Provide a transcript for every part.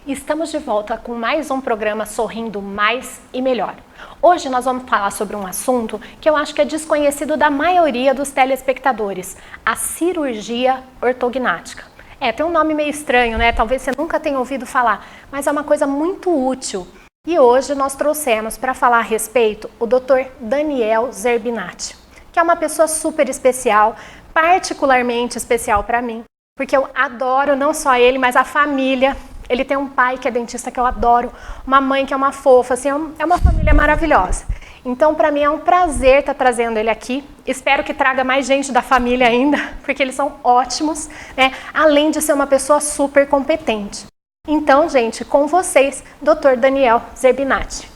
Estamos de volta com mais um programa Sorrindo Mais e Melhor. Hoje nós vamos falar sobre um assunto que eu acho que é desconhecido da maioria dos telespectadores, a cirurgia ortognática. Tem um nome meio estranho, né? Talvez você nunca tenha ouvido falar, mas é uma coisa muito útil. E hoje nós trouxemos para falar a respeito o Dr. Daniel Zerbinati, que é uma pessoa super especial, particularmente especial para mim, porque eu adoro não só ele, mas a família. Ele tem um pai que é dentista que eu adoro, uma mãe que é uma fofa, assim, é uma família maravilhosa. Então, para mim é um prazer estar trazendo ele aqui. Espero que traga mais gente da família ainda, porque eles são ótimos, né? Além de ser uma pessoa super competente. Então, gente, com vocês, Dr. Daniel Zerbinati.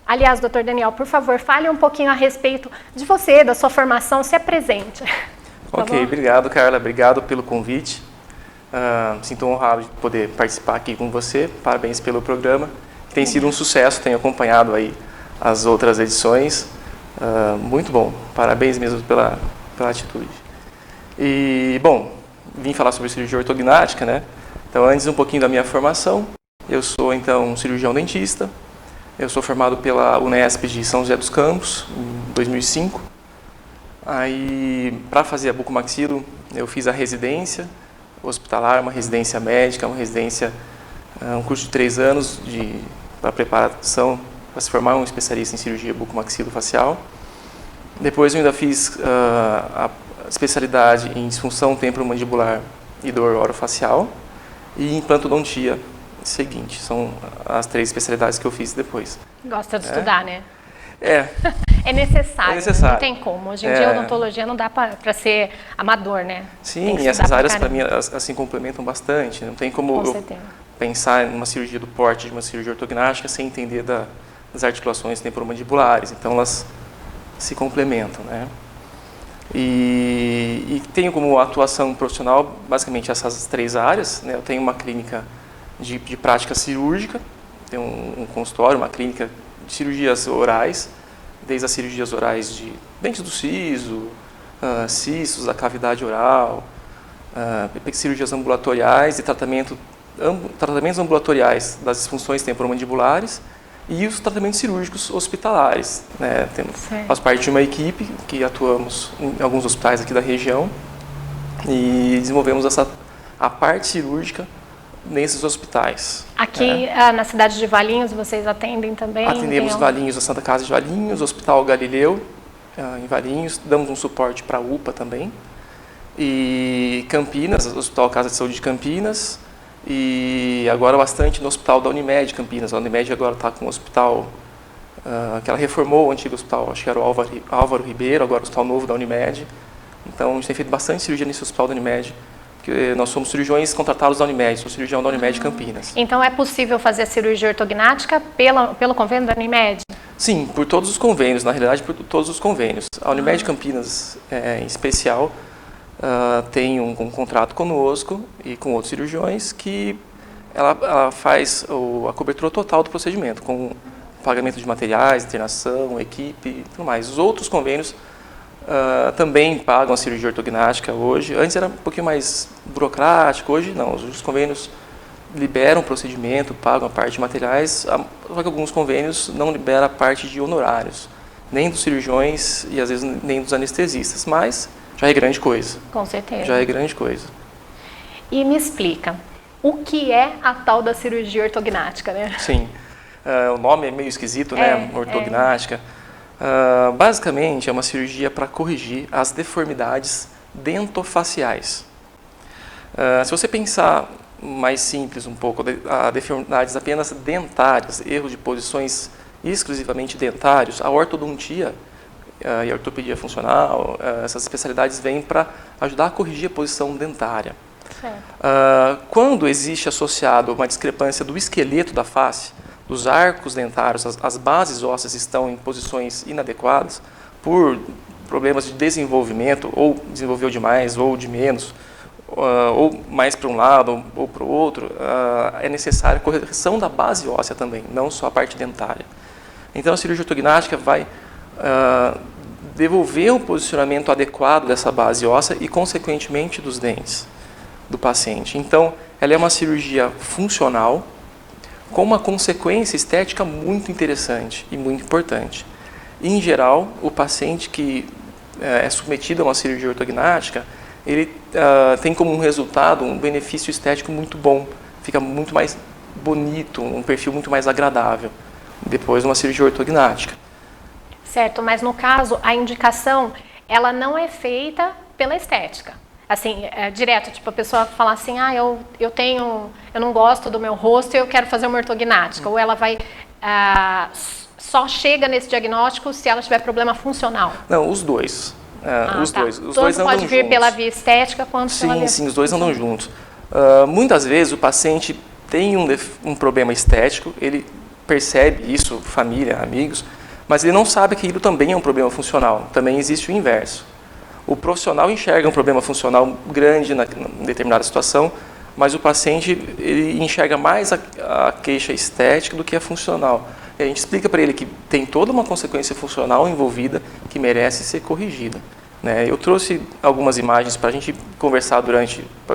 Aliás, Dr. Daniel, por favor, fale um pouquinho a respeito de você, da sua formação, se apresente. Ok, obrigado, Carla. Obrigado pelo convite. Sinto honrado de poder participar aqui com você. Parabéns pelo programa. Tem sido um sucesso, tenho acompanhado aí as outras edições. Muito bom. Parabéns mesmo pela atitude. E, bom, vim falar sobre cirurgia ortognática, né? Então, antes um pouquinho da minha formação. Eu sou, então, um cirurgião dentista. Eu sou formado pela Unesp de São José dos Campos, em 2005. Aí, para fazer a bucomaxilo, eu fiz a residência hospitalar, uma residência médica, um curso de 3 anos para preparação para se formar um especialista em cirurgia bucomaxilofacial. Depois eu ainda fiz a especialidade em disfunção temporomandibular e dor orofacial e implantodontia seguinte. São as 3 especialidades que eu fiz depois. Gosta de estudar, né? É necessário. Não tem como. Hoje em dia a odontologia não dá para ser amador, né? Sim, e essas áreas para mim assim complementam bastante. Não tem como eu pensar em uma cirurgia do porte de uma cirurgia ortognática sem entender das articulações temporomandibulares. Então elas se complementam, né? E tenho como atuação profissional basicamente essas 3 áreas, né? Eu tenho uma clínica de prática cirúrgica, tenho um consultório, uma clínica de cirurgias orais, desde as cirurgias orais de dentes do siso, cistos da cavidade oral, cirurgias ambulatoriais e tratamentos ambulatoriais das disfunções temporomandibulares e os tratamentos cirúrgicos hospitalares, né? Faço parte de uma equipe que atuamos em alguns hospitais aqui da região e desenvolvemos a parte cirúrgica nesses hospitais. Aqui na cidade de Valinhos vocês atendem também? Atendemos Valinhos, a Santa Casa de Valinhos, Hospital Galileu em Valinhos, damos um suporte para a UPA também. E Campinas, Hospital Casa de Saúde de Campinas, e agora bastante no Hospital da Unimed Campinas. A Unimed agora está com o hospital, que ela reformou o antigo hospital, acho que era o Álvaro Ribeiro, agora o Hospital Novo da Unimed. Então a gente tem feito bastante cirurgia nesse hospital da Unimed. Nós somos cirurgiões contratados da Unimed, sou cirurgião da Unimed Campinas. Então é possível fazer a cirurgia ortognática pelo convênio da Unimed? Sim, por todos os convênios, na realidade por todos os convênios. A Unimed Campinas, em especial, tem um contrato conosco e com outros cirurgiões que ela faz a cobertura total do procedimento, com pagamento de materiais, internação, equipe e tudo mais. Os outros convênios também pagam a cirurgia ortognática hoje. Antes era um pouquinho mais burocrático, hoje não. Os convênios liberam o procedimento, pagam a parte de materiais, só que alguns convênios não liberam a parte de honorários, nem dos cirurgiões e às vezes nem dos anestesistas, mas já é grande coisa. Com certeza. Já é grande coisa. E me explica, o que é a tal da cirurgia ortognática, né? Sim, o nome é meio esquisito, né? Ortognática. Basicamente é uma cirurgia para corrigir as deformidades dentofaciais. Se você pensar mais simples um pouco, deformidades apenas dentárias, erros de posições exclusivamente dentários, a ortodontia e a ortopedia funcional, essas especialidades vêm para ajudar a corrigir a posição dentária. Quando existe associado uma discrepância do esqueleto da face, dos arcos dentários, as bases ósseas estão em posições inadequadas por problemas de desenvolvimento, ou desenvolveu demais ou de menos, ou mais para um lado ou para o outro, é necessária a correção da base óssea também, não só a parte dentária. Então a cirurgia ortognática vai devolver o posicionamento adequado dessa base óssea e, consequentemente, dos dentes do paciente. Então, ela é uma cirurgia funcional, com uma consequência estética muito interessante e muito importante. Em geral, o paciente que é submetido a uma cirurgia ortognática, ele tem como resultado um benefício estético muito bom, fica muito mais bonito, um perfil muito mais agradável depois de uma cirurgia ortognática. Certo, mas no caso, a indicação, ela não é feita pela estética. Assim, direto, tipo, a pessoa fala assim, eu não gosto do meu rosto e eu quero fazer uma ortognática. Ou ela vai, só chega nesse diagnóstico se ela tiver problema funcional. Não, os dois. Os dois Tanto andam juntos. pode vir pela via estética quanto pela via... Sim, os dois andam juntos. Muitas vezes o paciente tem um problema estético, ele percebe isso, família, amigos, mas ele não sabe que aquilo também é um problema funcional. Também existe o inverso. O profissional enxerga um problema funcional grande em determinada situação, mas o paciente ele enxerga mais a queixa estética do que a funcional. E a gente explica para ele que tem toda uma consequência funcional envolvida que merece ser corrigida. Né? Eu trouxe algumas imagens para a gente conversar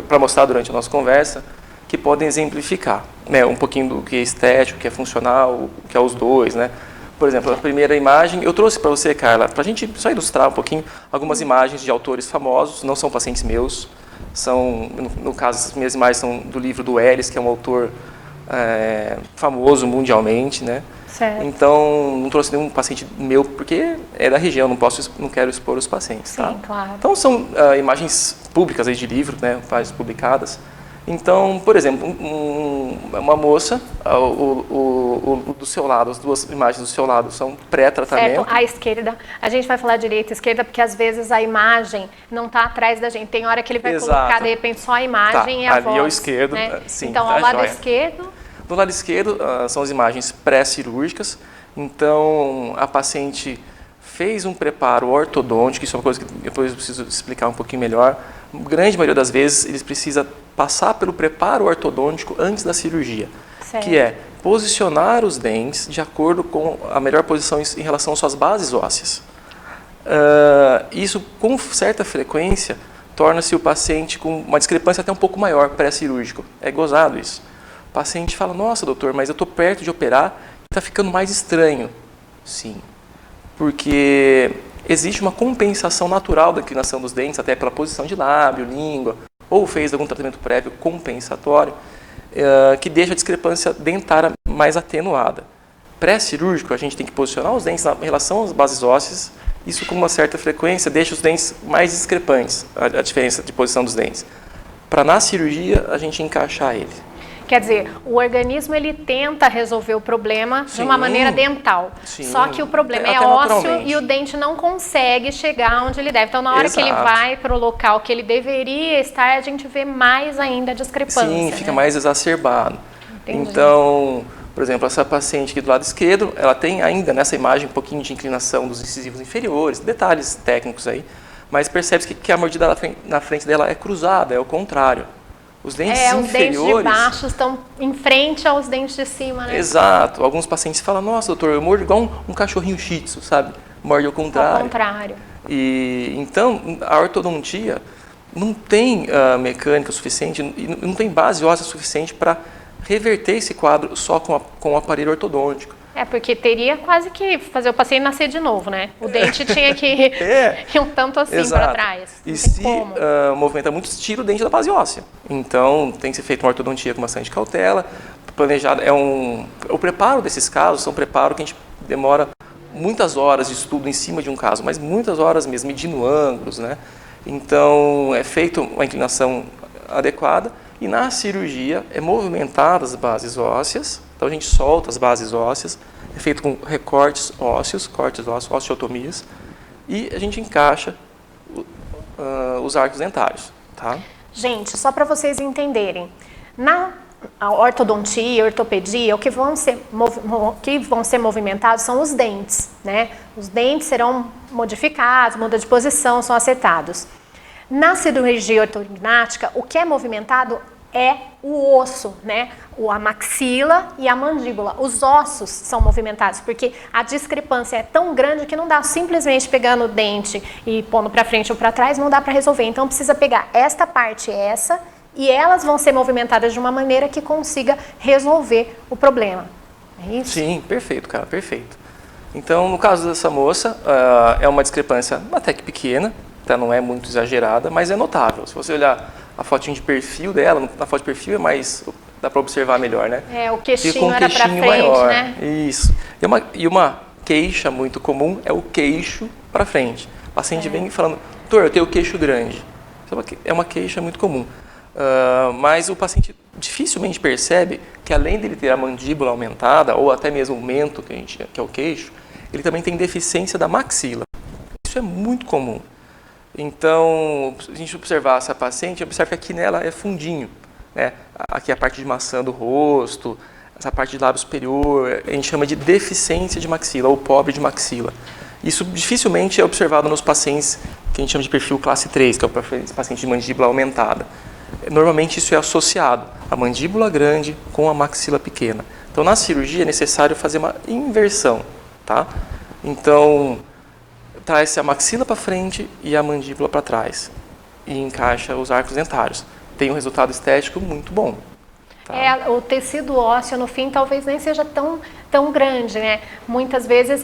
para mostrar durante a nossa conversa, que podem exemplificar, né, um pouquinho do que é estético, o que é funcional, o que é os dois, né? Por exemplo, a primeira imagem, eu trouxe para você, Carla, para a gente só ilustrar um pouquinho, algumas imagens de autores famosos, não são pacientes meus, no caso, as minhas imagens são do livro do Ellis, que é um autor famoso mundialmente, né? Certo. Então, não trouxe nenhum paciente meu, porque é da região, não quero expor os pacientes. Sim, tá? claro. Então, são imagens públicas aí de livro, né, publicadas. Então, por exemplo, uma moça, do seu lado, as duas imagens do seu lado são pré-tratamento. Certo, à esquerda, a gente vai falar direita e esquerda, porque às vezes a imagem não está atrás da gente. Tem hora que ele vai colocar, de repente, só a imagem e a voz. Ali ao esquerdo, né? sim. Então, ao lado esquerdo... Do lado esquerdo são as imagens pré-cirúrgicas. Então, a paciente fez um preparo ortodôntico, isso é uma coisa que depois eu preciso explicar um pouquinho melhor. A grande maioria das vezes, eles precisam passar pelo preparo ortodôntico antes da cirurgia, certo. Que é posicionar os dentes de acordo com a melhor posição em relação às suas bases ósseas. Isso, com certa frequência, torna-se o paciente com uma discrepância até um pouco maior pré-cirúrgico. É gozado isso. O paciente fala, nossa, doutor, mas eu estou perto de operar e está ficando mais estranho. Sim, porque existe uma compensação natural da inclinação dos dentes, até pela posição de lábio, língua, ou fez algum tratamento prévio compensatório, que deixa a discrepância dentária mais atenuada. Pré-cirúrgico, a gente tem que posicionar os dentes em relação às bases ósseas, isso com uma certa frequência deixa os dentes mais discrepantes, a diferença de posição dos dentes. Para na cirurgia, a gente encaixar ele. Quer dizer, o organismo ele tenta resolver o problema de uma maneira dental. Sim, só que o problema é ósseo e o dente não consegue chegar onde ele deve. Então, na hora que ele vai para o local que ele deveria estar, a gente vê mais ainda a discrepância. Sim, fica mais exacerbado. Entendi. Então, por exemplo, essa paciente aqui do lado esquerdo, ela tem ainda nessa imagem um pouquinho de inclinação dos incisivos inferiores, detalhes técnicos aí, mas percebe-se que a mordida na frente dela é cruzada, é o contrário. Os dentes inferiores... Os dentes de baixo estão em frente aos dentes de cima, né? Exato. Alguns pacientes falam, nossa, doutor, eu mordo igual um cachorrinho shih tzu, sabe? Morde ao contrário. Ao contrário. E, então, a ortodontia não tem mecânica suficiente, não tem base óssea suficiente para reverter esse quadro só com o aparelho ortodôntico. Porque teria quase que fazer o paciente nascer de novo, né? O dente tinha que ir um tanto assim para trás. E se o movimento é muito, tira o dente da base óssea. Então, tem que ser feita uma ortodontia com bastante cautela. Planejado o preparo desses casos são preparo que a gente demora muitas horas de estudo em cima de um caso, mas muitas horas mesmo, medindo ângulos, né? Então, é feita uma inclinação adequada e na cirurgia é movimentada as bases ósseas. Então, a gente solta as bases ósseas, é feito com recortes ósseos, osteotomias, e a gente encaixa os arcos dentários, tá? Gente, só para vocês entenderem, na ortodontia, ortopedia, o que vão ser movimentados são os dentes, né? Os dentes serão modificados, muda de posição, são acertados. Na cirurgia ortognática, o que é movimentado é o osso, né? A maxila e a mandíbula. Os ossos são movimentados, porque a discrepância é tão grande que não dá simplesmente pegando o dente e pondo para frente ou para trás, não dá para resolver. Então precisa pegar esta parte e elas vão ser movimentadas de uma maneira que consiga resolver o problema. É isso? Sim, perfeito, cara, perfeito. Então, no caso dessa moça, é uma discrepância até que pequena, tá? Não é muito exagerada, mas é notável. Se você olhar a fotinho de perfil dela, na foto de perfil é mais, dá para observar melhor, né? O queixinho era para frente, maior, né? Isso. E uma queixa muito comum é o queixo para frente. O paciente vem falando, doutor, eu tenho o queixo grande. É uma queixa muito comum. Mas o paciente dificilmente percebe que, além dele ter a mandíbula aumentada, ou até mesmo o mento, que é o queixo, ele também tem deficiência da maxila. Isso é muito comum. Então, se a gente observar essa paciente, observa que aqui nela é fundinho, né? Aqui é a parte de maçã do rosto, essa parte de lábio superior, a gente chama de deficiência de maxila, ou pobre de maxila. Isso dificilmente é observado nos pacientes que a gente chama de perfil classe 3, que é o paciente de mandíbula aumentada. Normalmente isso é associado a mandíbula grande com a maxila pequena. Então, na cirurgia é necessário fazer uma inversão, tá? Então, traz a maxila para frente e a mandíbula para trás e encaixa os arcos dentários. Tem um resultado estético muito bom. Tá? O tecido ósseo, no fim, talvez nem seja tão grande, né? Muitas vezes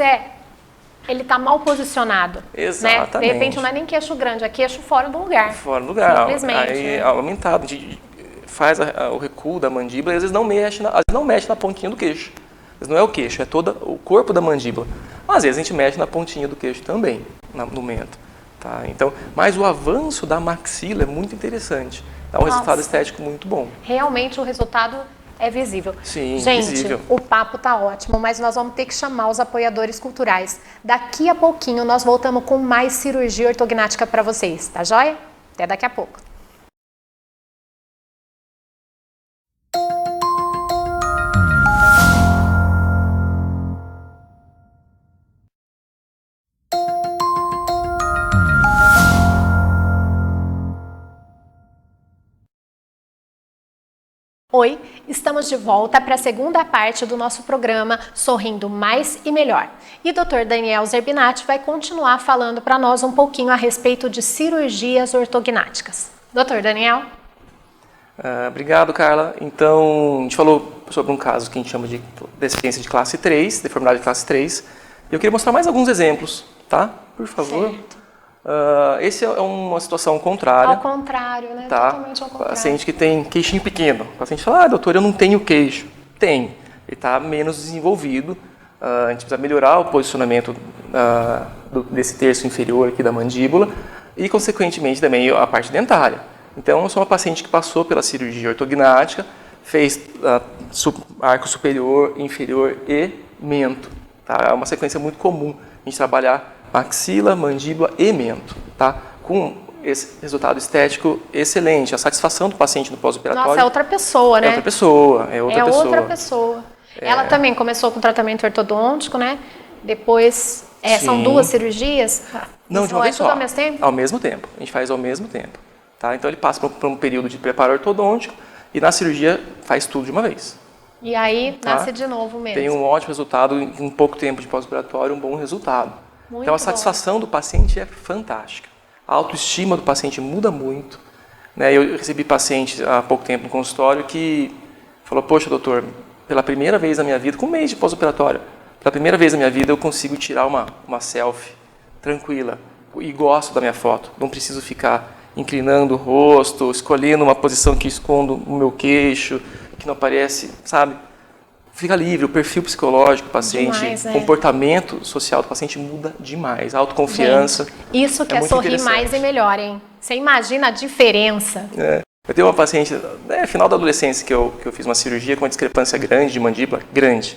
ele está mal posicionado. Exatamente. Né? De repente não é nem queixo grande, é queixo fora do lugar. Fora do lugar. Simplesmente. Aí, aumentado. A gente faz o recuo da mandíbula e às vezes não mexe na pontinha do queixo. Às vezes não é o queixo, é todo o corpo da mandíbula. Às vezes a gente mexe na pontinha do queixo também, no mento. Tá? Então, mas o avanço da maxila é muito interessante. Dá um resultado estético muito bom. Realmente o resultado é visível. Sim, gente, visível. O papo tá ótimo, mas nós vamos ter que chamar os apoiadores culturais. Daqui a pouquinho nós voltamos com mais cirurgia ortognática para vocês, tá joia? Até daqui a pouco. Oi, estamos de volta para a segunda parte do nosso programa Sorrindo Mais e Melhor. E o Dr. Daniel Zerbinati vai continuar falando para nós um pouquinho a respeito de cirurgias ortognáticas. Dr. Daniel? Obrigado, Carla. Então, a gente falou sobre um caso que a gente chama de deficiência de classe 3, deformidade de classe 3. Eu queria mostrar mais alguns exemplos, tá? Por favor. Certo. Esse é uma situação contrária. Ao contrário, né? Tá? Totalmente ao contrário. Paciente que tem queixinho pequeno. O paciente fala, doutor, eu não tenho queixo. Tem. Ele está menos desenvolvido. A gente precisa melhorar o posicionamento desse terço inferior aqui da mandíbula e, consequentemente, também a parte dentária. Então, eu sou uma paciente que passou pela cirurgia ortognática, fez arco superior, inferior e mento. Tá? É uma sequência muito comum a gente trabalhar maxila, mandíbula e mento, tá? Com esse resultado estético excelente, a satisfação do paciente no pós-operatório. Nossa, é outra pessoa, né? É outra pessoa, é outra pessoa. Outra pessoa. Ela também começou com tratamento ortodôntico, né? Depois, são duas cirurgias? Não, de uma vez só. Tudo ao mesmo tempo? Ao mesmo tempo, a gente faz ao mesmo tempo. Tá? Então ele passa por um período de preparo ortodôntico e na cirurgia faz tudo de uma vez. E aí nasce de novo mesmo. Tem um ótimo resultado, em um pouco tempo de pós-operatório, um bom resultado. Muito então a satisfação do paciente é fantástica. A autoestima do paciente muda muito. Né? Eu recebi paciente há pouco tempo no consultório que falou, poxa doutor, pela primeira vez na minha vida, com um mês de pós-operatório, pela primeira vez na minha vida eu consigo tirar uma selfie tranquila e gosto da minha foto. Não preciso ficar inclinando o rosto, escolhendo uma posição que esconda o meu queixo, que não aparece, sabe? Fica livre, o perfil psicológico do paciente, demais, comportamento social do paciente muda demais, a autoconfiança. Gente, isso que é sorrir mais e melhor, hein? Você imagina a diferença. Eu tenho uma paciente, final da adolescência, que eu fiz uma cirurgia com uma discrepância grande de mandíbula, grande.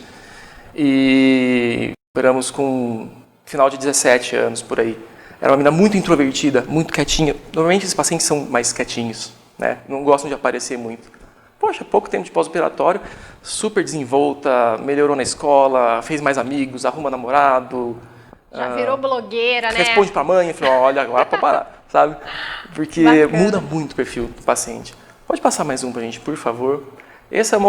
E operamos com final de 17 anos, por aí. Era uma menina muito introvertida, muito quietinha. Normalmente esses pacientes são mais quietinhos, né? Não gostam de aparecer muito. Poxa, pouco tempo de pós-operatório, super desenvolta, melhorou na escola, fez mais amigos, arruma namorado. Já virou blogueira, né? Responde pra mãe, fala, olha, agora pra parar, sabe? Porque bacana. Muda muito o perfil do paciente. Pode passar mais um pra gente, por favor? Essa é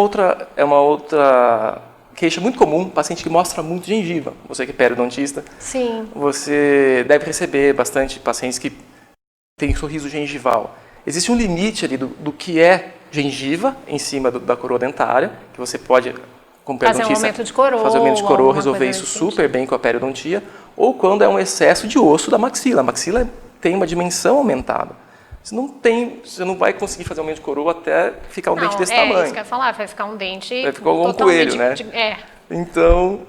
uma outra queixa muito comum, paciente que mostra muito gengiva. Você que é periodontista, sim, você deve receber bastante pacientes que têm sorriso gengival. existe um limite ali do que é gengiva em cima da coroa dentária, que você pode, como periodontista, fazer um aumento de coroa, fazer um aumento de coroa, resolver isso super bem com a periodontia, ou quando é um excesso de osso da maxila. A maxila tem uma dimensão aumentada. Você não vai conseguir fazer um aumento de coroa até ficar um dente desse tamanho. É isso que eu ia falar, vai ficar um dente vai ficar um coelho, né? Então,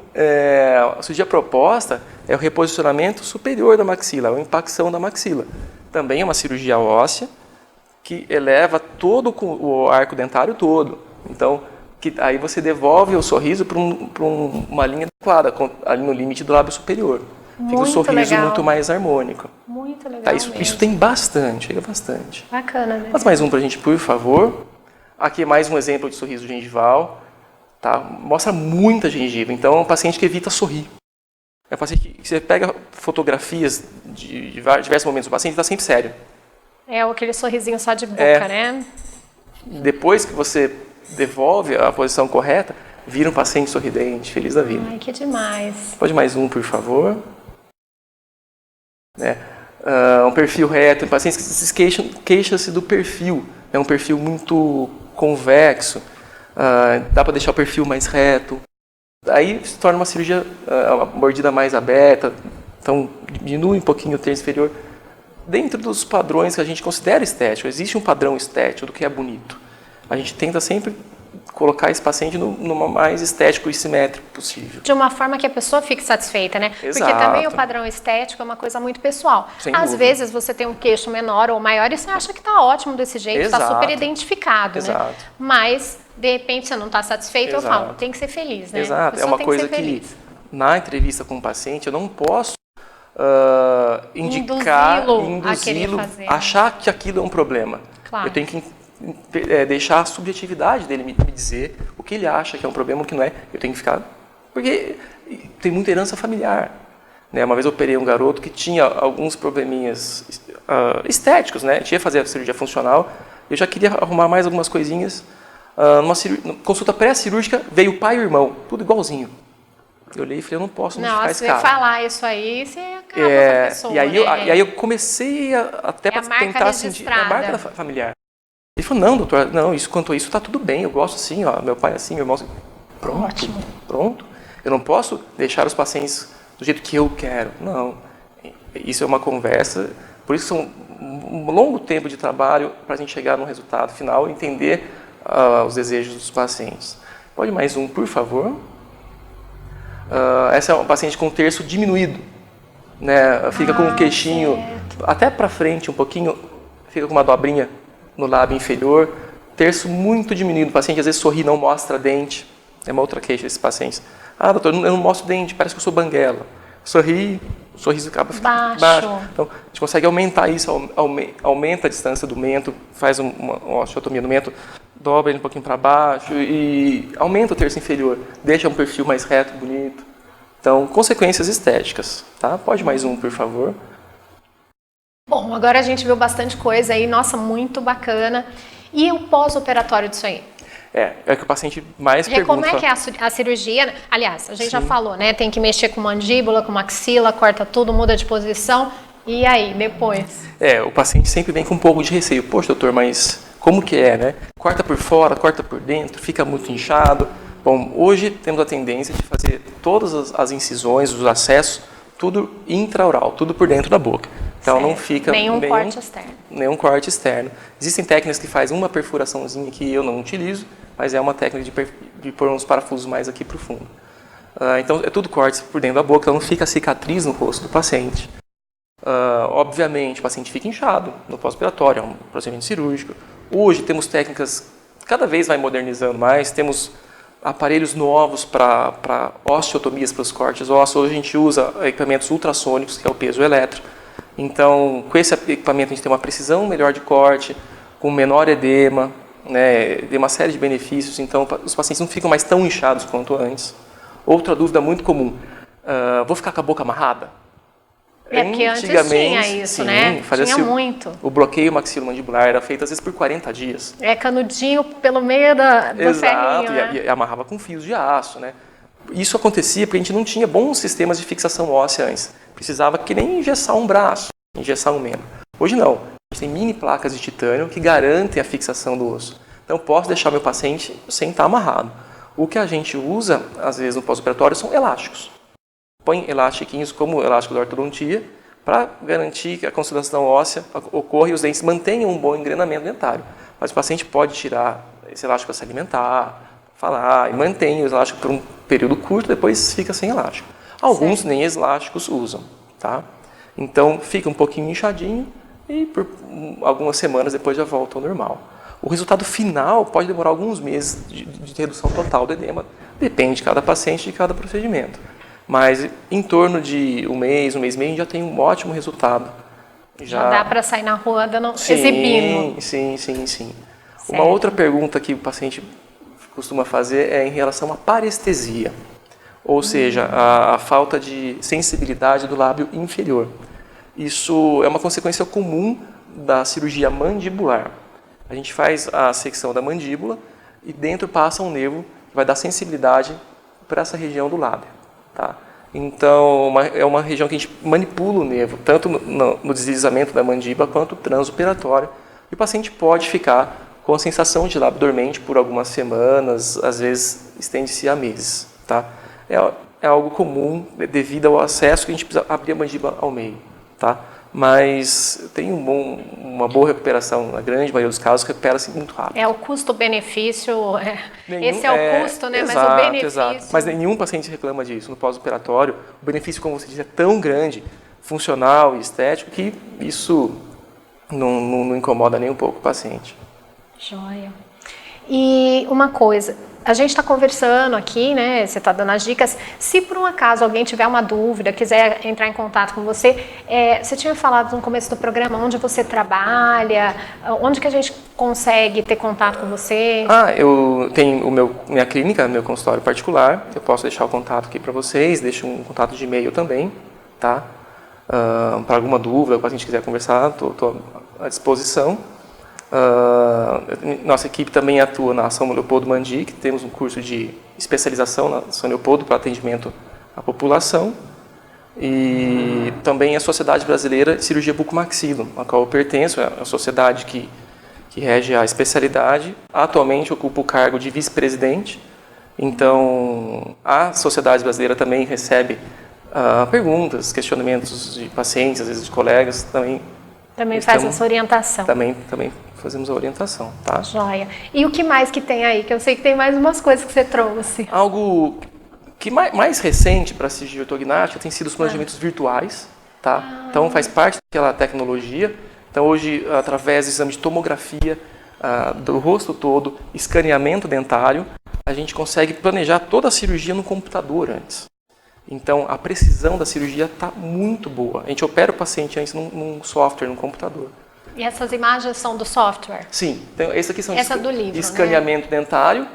a cirurgia proposta é o reposicionamento superior da maxila, a impacção da maxila. Também é uma cirurgia óssea que eleva todo o arco dentário todo. Então, aí você devolve o sorriso para uma linha adequada, ali no limite do lábio superior. Fica um sorriso muito mais harmônico. Muito legal. Tá, isso tem bastante, chega bastante. Bacana, né? Faz mais um pra gente, por favor. Aqui é mais um exemplo de sorriso gengival. Tá? Mostra muita gengiva, então é um paciente que evita sorrir. É um paciente que você pega fotografias de diversos momentos do paciente, está sempre sério. É aquele sorrisinho só de boca, né? Depois que você devolve a posição correta, vira um paciente sorridente, feliz da vida. Ai, que demais. Pode mais um, por favor. Um perfil reto, pacientes que queixam-se do perfil. É um perfil muito convexo, dá para deixar o perfil mais reto. Aí se torna uma cirurgia, uma mordida mais aberta, então diminui um pouquinho o terço inferior. Dentro dos padrões que a gente considera estético, existe um padrão estético do que é bonito. A gente tenta sempre colocar esse paciente no mais estético e simétrico possível. De uma forma que a pessoa fique satisfeita, né? Exato. Porque também o padrão estético é uma coisa muito pessoal. Às vezes você tem um queixo menor ou maior e você acha que está ótimo desse jeito, está super identificado, né? Mas, de repente, você não está satisfeito, eu falo, tem que ser feliz, né? Exato, é uma coisa que na entrevista com o paciente eu não posso induzi-lo a achar que aquilo é um problema. Claro. Eu tenho que deixar a subjetividade dele me dizer o que ele acha que é um problema, o que não é. Eu tenho que ficar... Porque tem muita herança familiar. Né? Uma vez eu operei um garoto que tinha alguns probleminhas estéticos, né? Tinha que fazer a cirurgia funcional. Eu já queria arrumar mais algumas coisinhas. Numa consulta pré-cirúrgica, veio o pai e o irmão, tudo igualzinho. Eu olhei e falei, eu não posso modificar esse cara. Se você falar isso aí, você acaba com a pessoa, e aí eu comecei até para tentar sentir a marca familiar. Ele falou, não, doutor, não, quanto a isso está tudo bem, eu gosto assim, ó, meu pai assim, meu irmão assim. Pronto. Eu não posso deixar os pacientes do jeito que eu quero. Não, isso é uma conversa, por isso são um longo tempo de trabalho para a gente chegar no resultado final e entender os desejos dos pacientes. Pode mais um, por favor. Essa é uma paciente com terço diminuído, né? Fica com o queixinho até para frente um pouquinho, fica com uma dobrinha no lábio inferior, terço muito diminuído. O paciente às vezes sorri, não mostra dente. É uma outra queixa desses pacientes. Doutor, eu não mostro dente, parece que eu sou banguela. Sorri, o sorriso acaba ficando baixo. Então, a gente consegue aumentar isso, aumenta a distância do mento, faz uma osteotomia do mento, dobra ele um pouquinho para baixo e aumenta o terço inferior, deixa um perfil mais reto, bonito. Então, consequências estéticas, tá? Pode mais um, por favor. Bom, agora a gente viu bastante coisa aí, nossa, muito bacana. E o pós-operatório disso aí? É que o paciente mais pergunta. Como é que é a cirurgia? Aliás, a gente já falou, né? Tem que mexer com mandíbula, com maxila, corta tudo, muda de posição. E aí, depois? O paciente sempre vem com um pouco de receio. Poxa, doutor, mas como que é, né? Corta por fora, corta por dentro, fica muito inchado. Bom, hoje temos a tendência de fazer todas as incisões, os acessos, tudo intraoral, tudo por dentro da boca. Então não fica nenhum corte externo. Nenhum corte externo. Existem técnicas que fazem uma perfuraçãozinha que eu não utilizo, mas é uma técnica de pôr uns parafusos mais aqui para o fundo. Então é tudo corte por dentro da boca, então não fica cicatriz no rosto do paciente. Obviamente o paciente fica inchado no pós-operatório, é um procedimento cirúrgico. Hoje temos técnicas, cada vez vai modernizando mais, temos aparelhos novos para osteotomias para os cortes ósseos. Hoje a gente usa equipamentos ultrassônicos, que é o piezoelétrico. Então, com esse equipamento a gente tem uma precisão melhor de corte, com menor edema, né, tem uma série de benefícios, então os pacientes não ficam mais tão inchados quanto antes. Outra dúvida muito comum, vou ficar com a boca amarrada? Porque antes tinha isso, né? Tinha muito. O bloqueio maxilomandibular era feito às vezes por 40 dias. Canudinho pelo meio do ferrinho, né? E amarrava com fios de aço, né? Isso acontecia porque a gente não tinha bons sistemas de fixação óssea antes. Precisava que nem engessar um braço, engessar um membro. Hoje não. A gente tem mini placas de titânio que garantem a fixação do osso. Então, posso deixar meu paciente sem estar amarrado. O que a gente usa, às vezes, no pós-operatório são elásticos. Põe elastiquinhos como o elástico da ortodontia para garantir que a consolidação óssea ocorra e os dentes mantenham um bom engrenamento dentário. Mas o paciente pode tirar esse elástico para se alimentar, falar, e mantém o elástico por um período curto, depois fica sem elástico. Alguns nem elásticos usam, tá? Então, fica um pouquinho inchadinho e por algumas semanas depois já volta ao normal. O resultado final pode demorar alguns meses de redução total do edema, depende de cada paciente e de cada procedimento. Mas em torno de um mês e meio, já tem um ótimo resultado. Já dá para sair na rua exibindo. Sim. Uma outra pergunta que o paciente costuma fazer é em relação à parestesia, ou seja, a falta de sensibilidade do lábio inferior. Isso é uma consequência comum da cirurgia mandibular. A gente faz a secção da mandíbula e dentro passa um nervo que vai dar sensibilidade para essa região do lábio. Tá? Então, é uma região que a gente manipula o nervo, tanto no deslizamento da mandíbula quanto no transoperatório. E o paciente pode ficar com a sensação de lábio dormente por algumas semanas, às vezes estende-se a meses. Tá? É algo comum devido ao acesso que a gente precisa abrir a mandíbula ao meio. Tá? Mas tem uma boa recuperação, na grande maioria dos casos, recupera-se muito rápido. É o custo-benefício, esse é o custo, né? Exato, mas o benefício... Exato. Mas nenhum paciente reclama disso. No pós-operatório, o benefício, como você disse, é tão grande, funcional e estético, que isso não incomoda nem um pouco o paciente. Joia. E uma coisa, a gente está conversando aqui, né? Você está dando as dicas. Se por um acaso alguém tiver uma dúvida, quiser entrar em contato com você, você tinha falado no começo do programa onde você trabalha, onde que a gente consegue ter contato com você? Eu tenho minha clínica, meu consultório particular. Eu posso deixar o contato aqui para vocês, deixo um contato de e-mail também, tá? Para alguma dúvida, se a gente quiser conversar, estou à disposição. Nossa equipe também atua na São Leopoldo Mandi, que temos um curso de especialização na São Leopoldo para atendimento à população, e também a Sociedade Brasileira de Cirurgia Bucomaxilo, a qual eu pertenço, é a sociedade que rege a especialidade. Atualmente ocupo o cargo de vice-presidente, então a Sociedade Brasileira também recebe perguntas, questionamentos de pacientes, às vezes de colegas, também faz essa orientação. Também fazemos a orientação, tá? Joia. E o que mais que tem aí? Que eu sei que tem mais umas coisas que você trouxe. Algo que mais recente para a cirurgia ortognática tem sido os planejamentos virtuais, tá? Então faz parte daquela tecnologia. Então hoje, através do exame de tomografia do rosto todo, escaneamento dentário, a gente consegue planejar toda a cirurgia no computador antes. Então a precisão da cirurgia está muito boa. A gente opera o paciente antes num software, num computador. E essas imagens são do software? Sim. Então, esses aqui são de escaneamento dentário,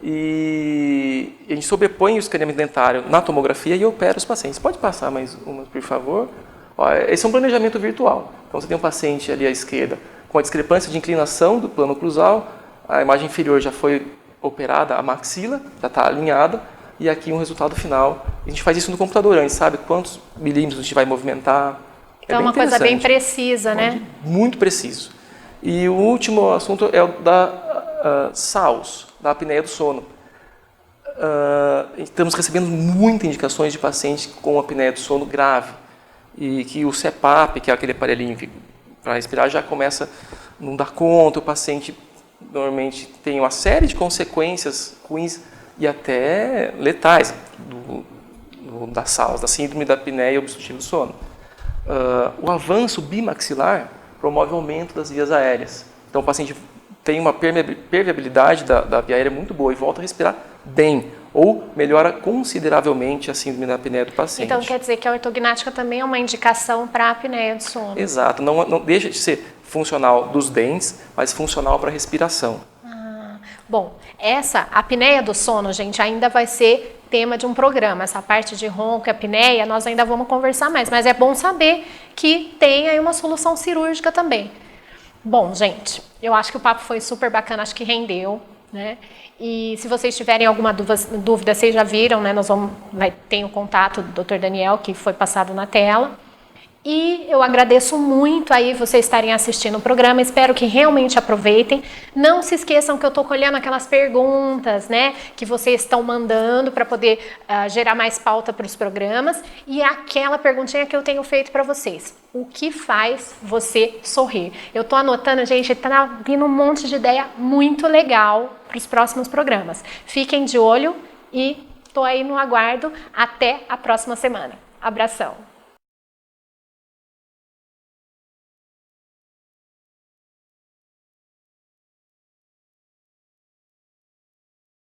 e a gente sobrepõe o escaneamento dentário na tomografia e opera os pacientes. Pode passar mais uma, por favor? Esse é um planejamento virtual. Então, você tem um paciente ali à esquerda com a discrepância de inclinação do plano oclusal, a imagem inferior já foi operada, a maxila já está alinhada, e aqui um resultado final. A gente faz isso no computador antes, sabe quantos milímetros a gente vai movimentar. Então é uma coisa bem precisa, né? Muito preciso. E o último assunto é o da SAUS, da apneia do sono. Estamos recebendo muitas indicações de pacientes com apneia do sono grave, e que o CPAP, que é aquele aparelhinho para respirar, já começa a não dar conta. O paciente normalmente tem uma série de consequências ruins e até letais da SAUS, da síndrome da apneia obstrutiva do sono. O avanço bimaxilar promove o aumento das vias aéreas. Então o paciente tem uma permeabilidade da via aérea muito boa e volta a respirar bem, ou melhora consideravelmente a síndrome da apneia do paciente. Então quer dizer que a ortognática também é uma indicação para a apneia do sono. Exato, não deixa de ser funcional dos dentes, mas funcional para a respiração. Bom, essa apneia do sono, gente, ainda vai ser tema de um programa. Essa parte de ronco e apneia, nós ainda vamos conversar mais, mas é bom saber que tem aí uma solução cirúrgica também. Bom, gente, eu acho que o papo foi super bacana, acho que rendeu, né? E se vocês tiverem alguma dúvida, vocês já viram, né? Tem o contato do Dr. Daniel, que foi passado na tela. E eu agradeço muito aí vocês estarem assistindo o programa, espero que realmente aproveitem. Não se esqueçam que eu estou colhendo aquelas perguntas, né, que vocês estão mandando para poder gerar mais pauta para os programas. E aquela perguntinha que eu tenho feito para vocês: o que faz você sorrir? Eu estou anotando, gente, tá vindo um monte de ideia muito legal para os próximos programas. Fiquem de olho e estou aí no aguardo. Até a próxima semana. Abração!